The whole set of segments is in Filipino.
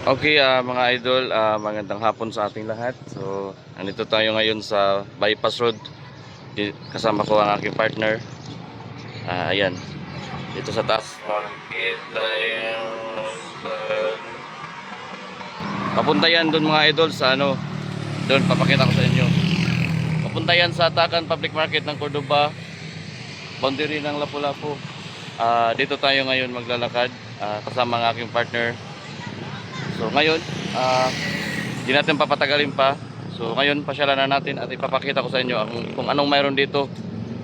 Okay, mga idol, magandang hapon sa ating lahat. So, nandito tayo ngayon sa Bypass Road. Kasama ko ang aking partner. Ayan, dito sa taas. Makikita yung papunta yan doon mga idol sa ano. Doon, papakita ko sa inyo. Papunta yan sa Takan Public Market ng Cordoba. Boundary ng Lapu-Lapu. Dito tayo ngayon maglalakad kasama ang aking partner. So ngayon, hindi natin papatagalin pa. So ngayon, pasyalan na natin at ipapakita ko sa inyo kung anong mayroon dito.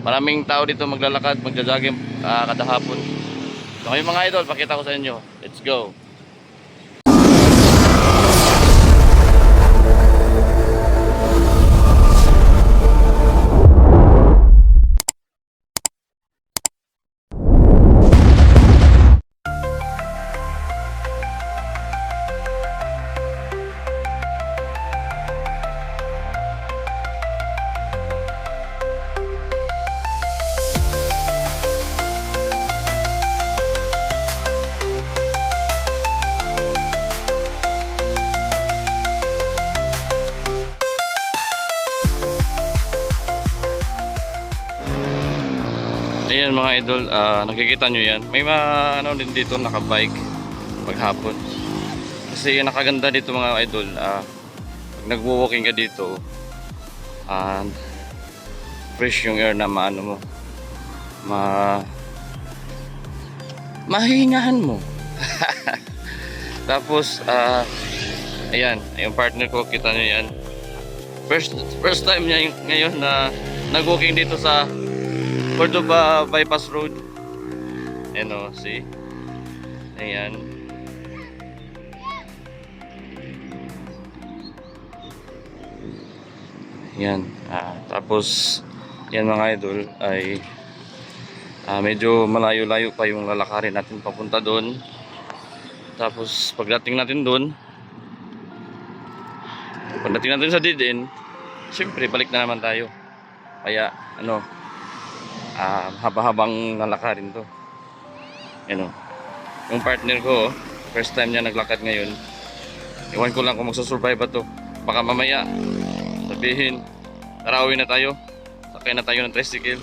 Maraming tao dito maglalakad, magja-jogging kada hapon. So ngayon mga idol, pakita ko sa inyo. Let's go! Ayan mga idol, nakikita nyo yan. May mga ano din dito nakabike paghapon. Kasi nakaganda dito mga idol, pag nagwo-walking ka dito, fresh yung air na maano mo, mahingahan mo. Tapos, ayan, yung partner ko, kita nyo yan. First time niya ngayon na nag-walking dito sa Cordoba Bypass Road. Ayan o, see? Ayan. Ayan. Tapos, yan mga idol ay medyo malayo-layo pa yung lalakarin natin papunta doon. Tapos, pagdating natin doon, sa dead end, siyempre balik na naman tayo. Kaya, ano, haba-habang lalakarin to. Ano, yung partner ko, first time niya naglakad ngayon. Iwan ko lang kung magsusurvive ba to. Baka mamaya sabihin, tara uwi na tayo, sakay na tayo ng tricycle.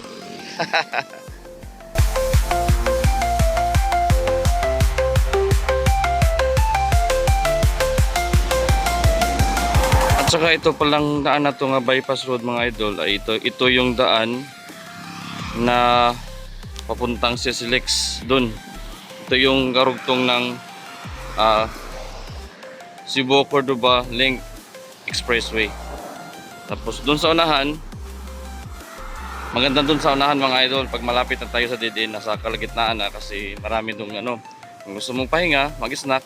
At saka ito palang daan na to nga bypass road mga idol, ay ito yung daan na papuntang Sisilex dun. Ito yung karugtong ng Cebu Cordoba Link Expressway. Tapos dun sa unahan, maganda dun sa unahan mga idol, pag malapit na tayo sa dead end, nasa kalagitnaan na kasi marami dun ano, kung gusto mong pahinga, mag-snack,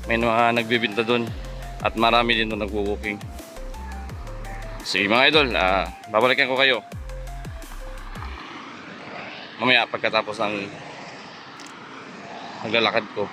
may mga nagbibinta dun at marami din dun nagwo-walking. Sige mga idol, babalikan ko kayo mamaya pagkatapos ng naglalakad ko.